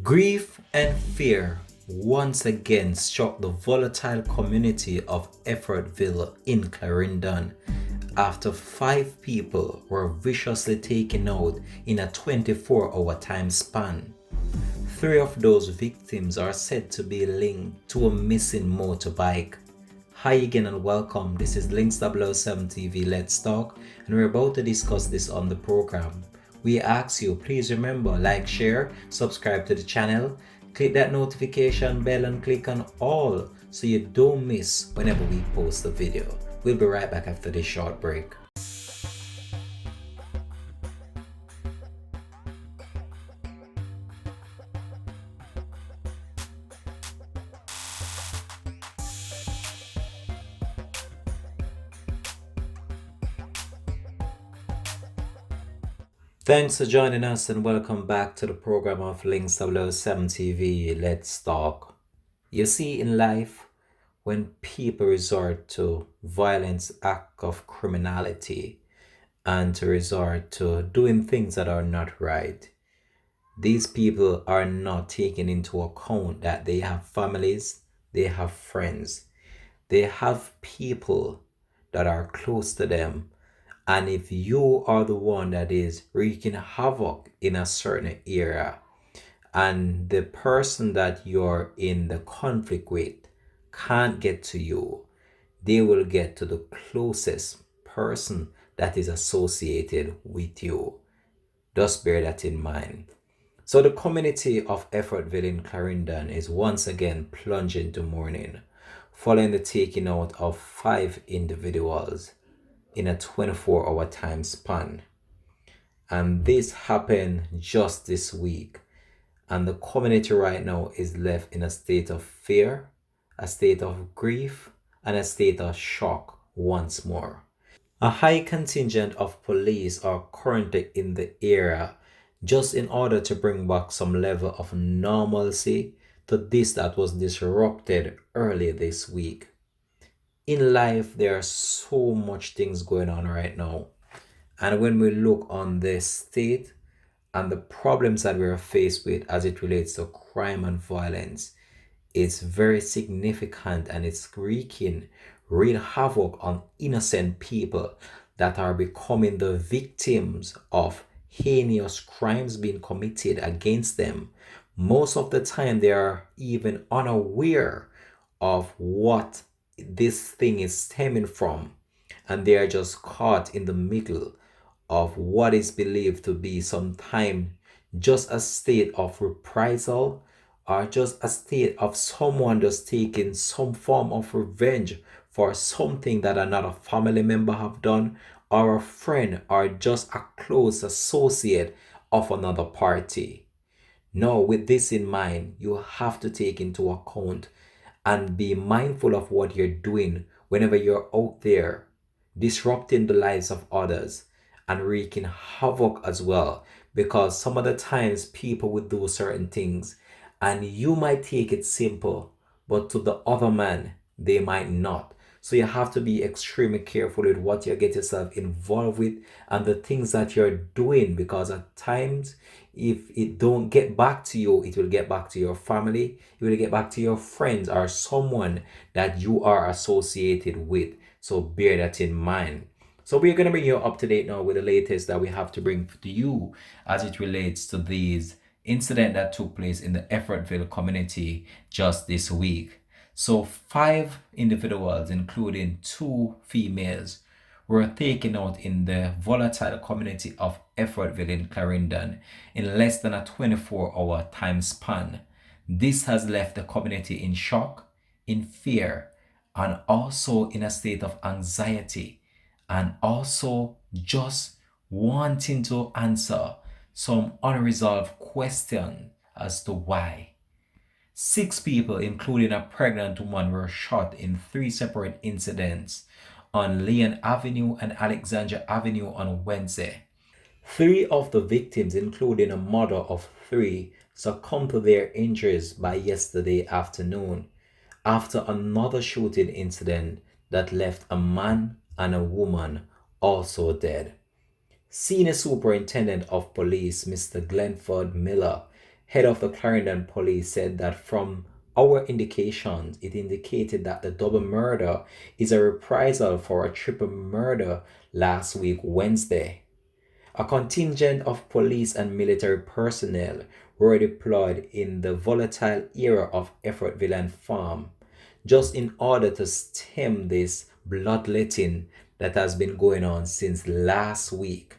Grief and fear once again struck the volatile community of Effortville in Clarendon after 5 people were viciously taken out in a 24-hour time span. 3 of those victims are said to be linked to a missing motorbike. Hi again and welcome. This is ll3d TV Let's Talk, and we're about to discuss this on the program. We ask you, please remember, like, share, subscribe to the channel, click that notification bell and click on all so you don't miss whenever we post a video. We'll be right back after this short break. Thanks for joining us and welcome back to the program of ll3d TV Let's Talk. You see, in life, when people resort to violence, act of criminality, and to resort to doing things that are not right, these people are not taking into account that they have families, they have friends, they have people that are close to them. And if you are the one that is wreaking havoc in a certain area, and the person that you're in the conflict with can't get to you, they will get to the closest person that is associated with you. Just bear that in mind. So the community of Effortville in Clarendon is once again plunging into mourning following the taking out of 5 individuals in a 24-hour time span. And this happened just this week. And the community right now is left in a state of fear, a state of grief, and a state of shock once more. A high contingent of police are currently in the area just in order to bring back some level of normalcy to this that was disrupted earlier this week. In life, there are so much things going on right now. And when we look on this state and the problems that we are faced with as it relates to crime and violence, it's very significant and it's wreaking real havoc on innocent people that are becoming the victims of heinous crimes being committed against them. Most of the time, they are even unaware of what this thing is stemming from, and they are just caught in the middle of what is believed to be sometime just a state of reprisal or just a state of someone just taking some form of revenge for something that another family member have done, or a friend, or just a close associate of another party. Now, with this in mind, you have to take into account and be mindful of what you're doing whenever you're out there disrupting the lives of others and wreaking havoc as well. Because some of the times people will do certain things and you might take it simple, but to the other man, they might not. So you have to be extremely careful with what you get yourself involved with and the things that you're doing, because at times, if it don't get back to you, it will get back to your family, it will get back to your friends or someone that you are associated with. So bear that in mind. So we're going to bring you up to date now with the latest that we have to bring to you as it relates to these incident that took place in the Effortville community just this week. So 5 individuals, including 2 females, were taken out in the volatile community of Effortville in Clarendon in less than a 24-hour time span. This has left the community in shock, in fear, and also in a state of anxiety, and also just wanting to answer some unresolved question as to why. 6 people, including a pregnant woman, were shot in 3 separate incidents on Leon Avenue and Alexandria Avenue on Wednesday. 3 of the victims, including a mother of 3, succumbed to their injuries by yesterday afternoon after another shooting incident that left a man and a woman also dead. Senior Superintendent of Police Mr. Glenford Miller Head of the Clarendon police said that from our indications, it indicated that the double murder is a reprisal for a triple murder last week, Wednesday. A contingent of police and military personnel were deployed in the volatile area of Effortville and Farm just in order to stem this bloodletting that has been going on since last week.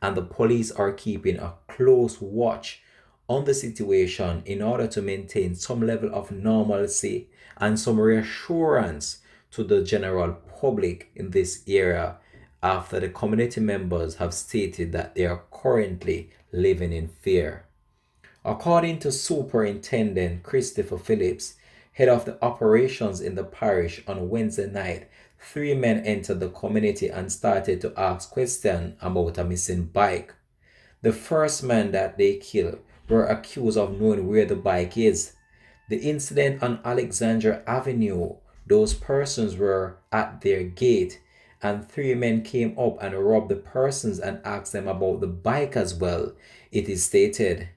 And the police are keeping a close watch on the situation in order to maintain some level of normalcy and some reassurance to the general public in this area after the community members have stated that they are currently living in fear. According to Superintendent Christopher Phillips, head of the operations in the parish, on Wednesday night, three men entered the community and started to ask questions about a missing bike. The first man that they killed were accused of knowing where the bike is. The incident on Alexandra Avenue, those persons were at their gate and three men came up and robbed the persons and asked them about the bike as well, it is stated.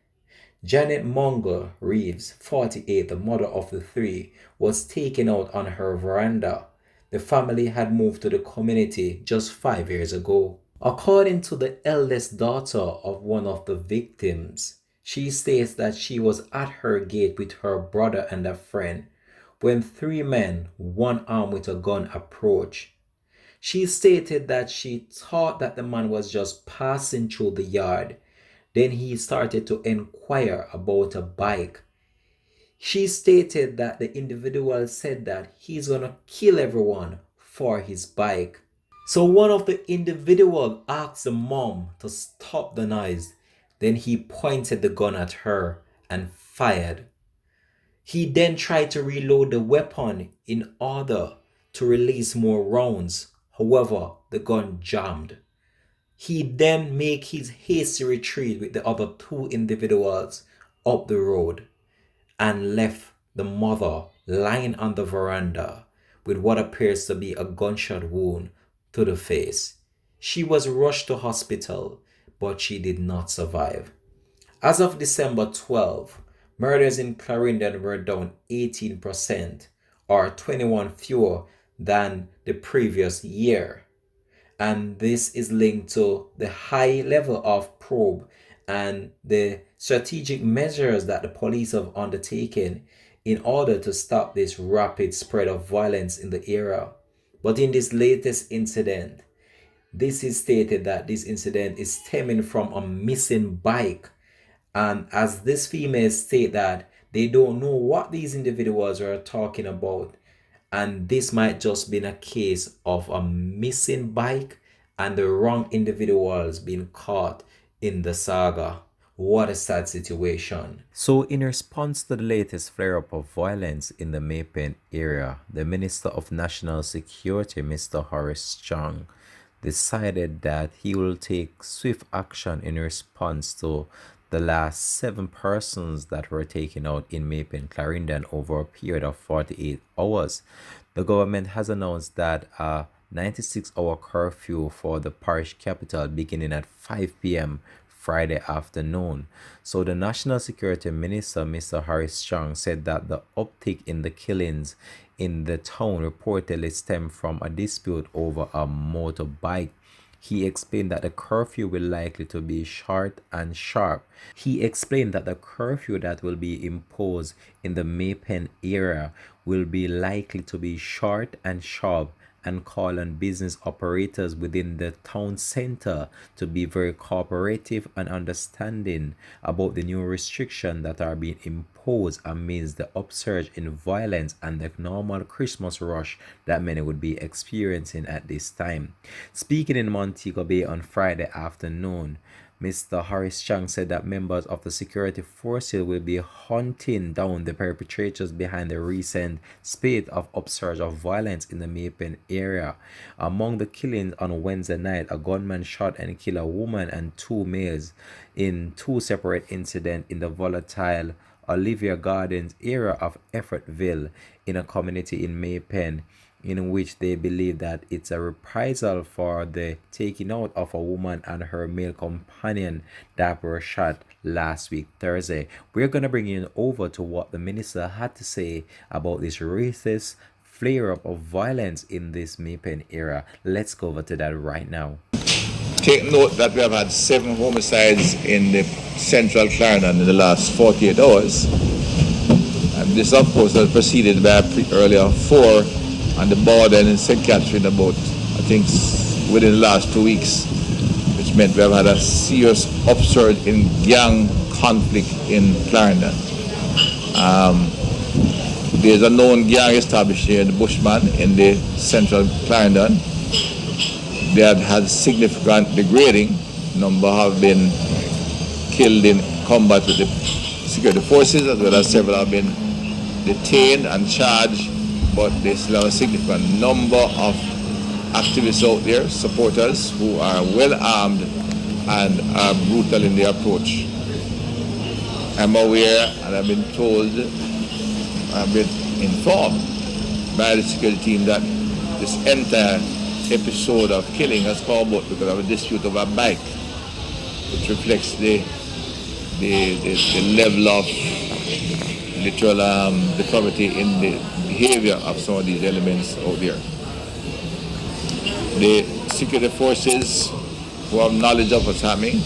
Janet Munger Reeves, 48, the mother of the three, was taken out on her veranda. The family had moved to the community just 5 years ago. According to the eldest daughter of one of the victims, she states that she was at her gate with her brother and a friend when three men, one armed with a gun, approached. She stated that she thought that the man was just passing through the yard. Then he started to inquire about a bike. She stated that the individual said that he's gonna kill everyone for his bike. So one of the individual asked the mom to stop the noise. Then he pointed the gun at her and fired. He then tried to reload the weapon in order to release more rounds. However, the gun jammed. He then made his hasty retreat with the other two individuals up the road and left the mother lying on the veranda with what appears to be a gunshot wound to the face. She was rushed to hospital, but she did not survive. As of December 12, murders in Clarendon were down 18%, or 21 fewer than the previous year. And this is linked to the high level of probe and the strategic measures that the police have undertaken in order to stop this rapid spread of violence in the area. But in this latest incident, this is stated that this incident is stemming from a missing bike. And as this female state that they don't know what these individuals are talking about, and this might just be a case of a missing bike and the wrong individuals being caught in the saga. What a sad situation. So, in response to the latest flare up of violence in the Maypen area, the Minister of National Security, Mr. Horace Chang, decided that he will take swift action in response to the last 7 persons that were taken out in Maypen, Clarendon over a period of 48 hours. The government has announced that a 96-hour curfew for the parish capital beginning at 5 p.m. Friday afternoon. So the National Security Minister, Mr. Horace Chang, said that the uptick in the killings in the town reportedly stemmed from a dispute over a motorbike. He explained that the curfew will likely to be short and sharp. He explained that the curfew that will be imposed in the Maypen area will be likely to be short and sharp and call on business operators within the town center to be very cooperative and understanding about the new restrictions that are being imposed amidst the upsurge in violence and the normal Christmas rush that many would be experiencing at this time. Speaking in Montego Bay on Friday afternoon, Mr. Horace Chang said that members of the security forces will be hunting down the perpetrators behind the recent spate of upsurge of violence in the Maypen area. Among the killings on Wednesday night, a gunman shot and killed a woman and 2 males in 2 separate incidents in the volatile Olivia Gardens area of Effortville in a community in Maypen. in which they believe that it's a reprisal for the taking out of a woman and her male companion that were shot last week, Thursday. We're going to bring you over to what the minister had to say about this racist flare up of violence in this Maypen era. Let's go over to that right now. Take note that we have had 7 homicides in the central Clarendon in the last 48 hours. And this, of course, was preceded by earlier 4 on the border in St. Catherine about, I think, within the last 2 weeks, which meant we have had a serious upsurge in gang conflict in Clarendon. There's a known gang established here in the Bushman in the central Clarendon. They had significant degrading. Number have been killed in combat with the security forces, as well as several have been detained and charged, but they still have a significant number of activists out there, supporters, who are well armed and are brutal in their approach. I'm aware, and I've been told, I've been informed by the security team that this entire episode of killing has come about because of a dispute over a bike, which reflects the level of literal depravity in the behavior of some of these elements out there. The security forces who have knowledge of what's happening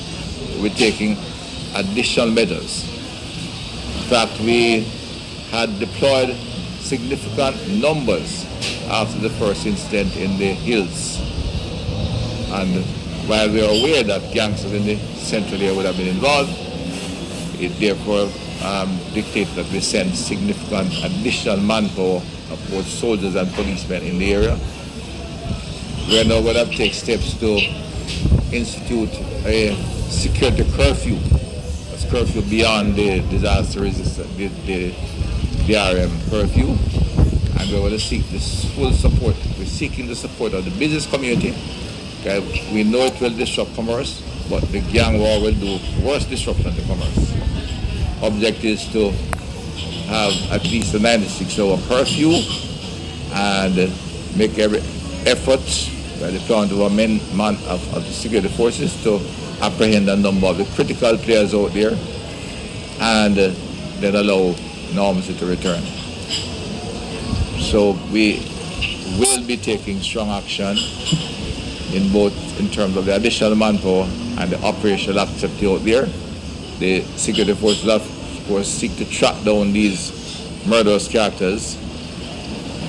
will be taking additional measures. In fact, we had deployed significant numbers after the first incident in the hills. And while we are aware that gangsters in the central area would have been involved, it therefore dictates that we send significant additional manpower of both soldiers and policemen in the area. We are now going to take steps to institute a security curfew. That's curfew beyond the disaster resistance, the DRM curfew. And we're going to seek this full support. We're seeking the support of the business community. Okay? We know it will disrupt commerce, but the gang war will do worse disruption to commerce. Objective is to have at least a 96-hour curfew and make every effort by the count of a man of the security forces to apprehend a number of the critical players out there and then allow normalcy to return. So we will be taking strong action in terms of the additional manpower and the operational activity out there. The security forces will, of course, seek to track down these murderous characters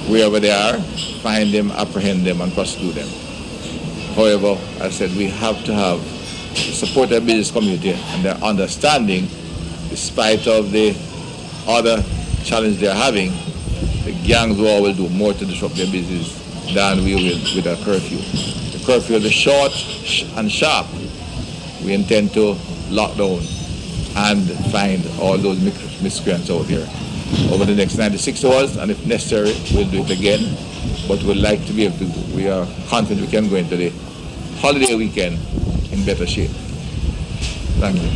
wherever they are, find them, apprehend them, and prosecute them. However, I said we have to have the support of the business community and their understanding, despite of the other challenge they're having. The gangs war will do more to disrupt their business than we will with a curfew. The curfew will be short and sharp. We intend to lock down and find all those miscreants out there over the next 96 hours, and if necessary, we'll do it again. But we'd like to be able to do. We are confident we can go into the holiday weekend in better shape. Thank you.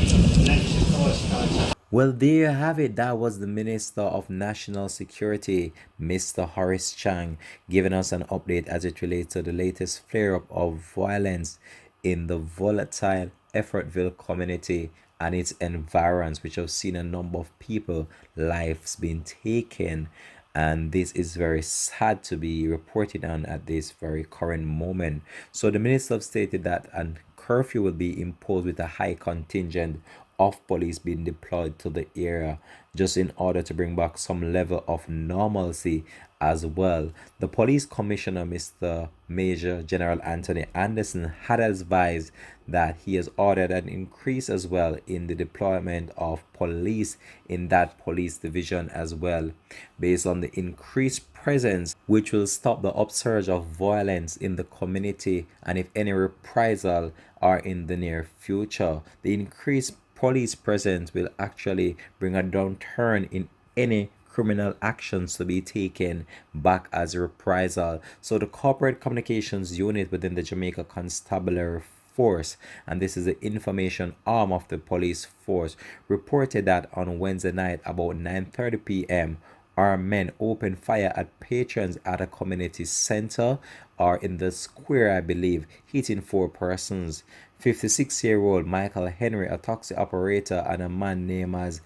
Well, there you have it. That was the Minister of National Security, Mr. Horace Chang, giving us an update as it relates to the latest flare-up of violence in the volatile Effortville community and its environs, which have seen a number of people lives being taken. And this is very sad to be reported on at this very current moment. So the minister have stated that a curfew will be imposed with a high contingent of police being deployed to the area just in order to bring back some level of normalcy as well. The police commissioner, Mr. Major General Anthony Anderson, had advised that he has ordered an increase as well in the deployment of police in that police division as well, based on the increased presence, which will stop the upsurge of violence in the community and if any reprisal are in the near future. The increased police presence will actually bring a downturn in any criminal actions to be taken back as a reprisal. So the corporate communications unit within the Jamaica Constabulary Force, and this is the information arm of the police force, reported that on Wednesday night about 9:30 p.m. Armed men opened fire at patrons at a community center or in the square, I believe, hitting four persons. 56-year-old Michael Henry, a taxi operator, and a man named as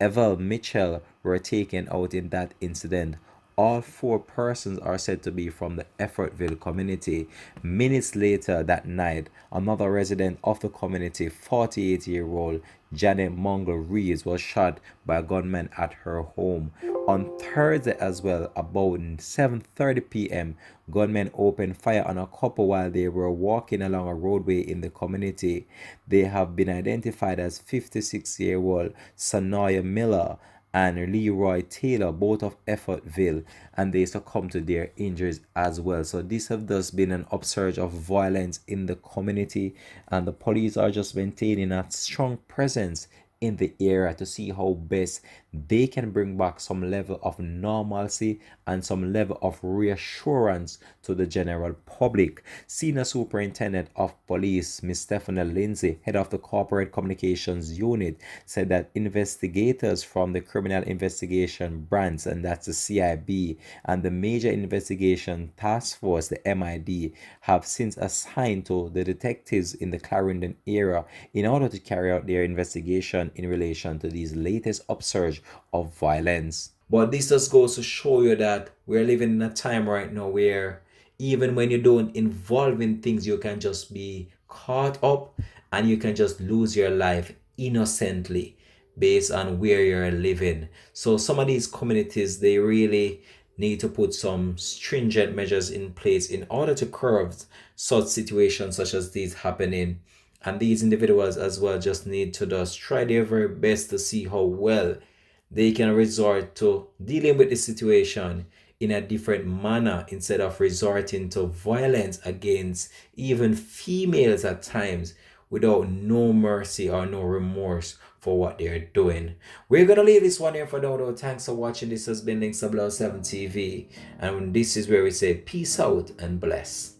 Evel Mitchell were taken out in that incident. All four persons are said to be from the Effortville community. Minutes later that night, another resident of the community, 48-year-old Janet Mungle Reeves, was shot by a gunman at her home. On Thursday as well, about 7:30 p.m., gunmen opened fire on a couple while they were walking along a roadway in the community. They have been identified as 56-year-old Sonoya Miller and Leroy Taylor, both of Effortville, and they succumbed to their injuries as well. So this have just been an upsurge of violence in the community, and the police are just maintaining a strong presence in the area to see how best they can bring back some level of normalcy and some level of reassurance to the general public. Senior Superintendent of Police, Ms. Stephanie Lindsay, head of the Corporate Communications Unit, said that investigators from the Criminal Investigation Branch, and that's the CIB, and the Major Investigation Task Force, the MID, have since assigned to the detectives in the Clarendon area in order to carry out their investigation in relation to these latest upsurge of violence. But this just goes to show you that we're living in a time right now where even when you don't involve in things, you can just be caught up and you can just lose your life innocently based on where you're living. So some of these communities, they really need to put some stringent measures in place in order to curb such situations such as these happening. And these individuals as well just need to just try their very best to see how well they can resort to dealing with the situation in a different manner instead of resorting to violence against even females at times without no mercy or no remorse for what they're doing. We're gonna leave this one here for now though. Thanks for watching. This has been Links of Love 7 TV, and this is where we say peace out and bless.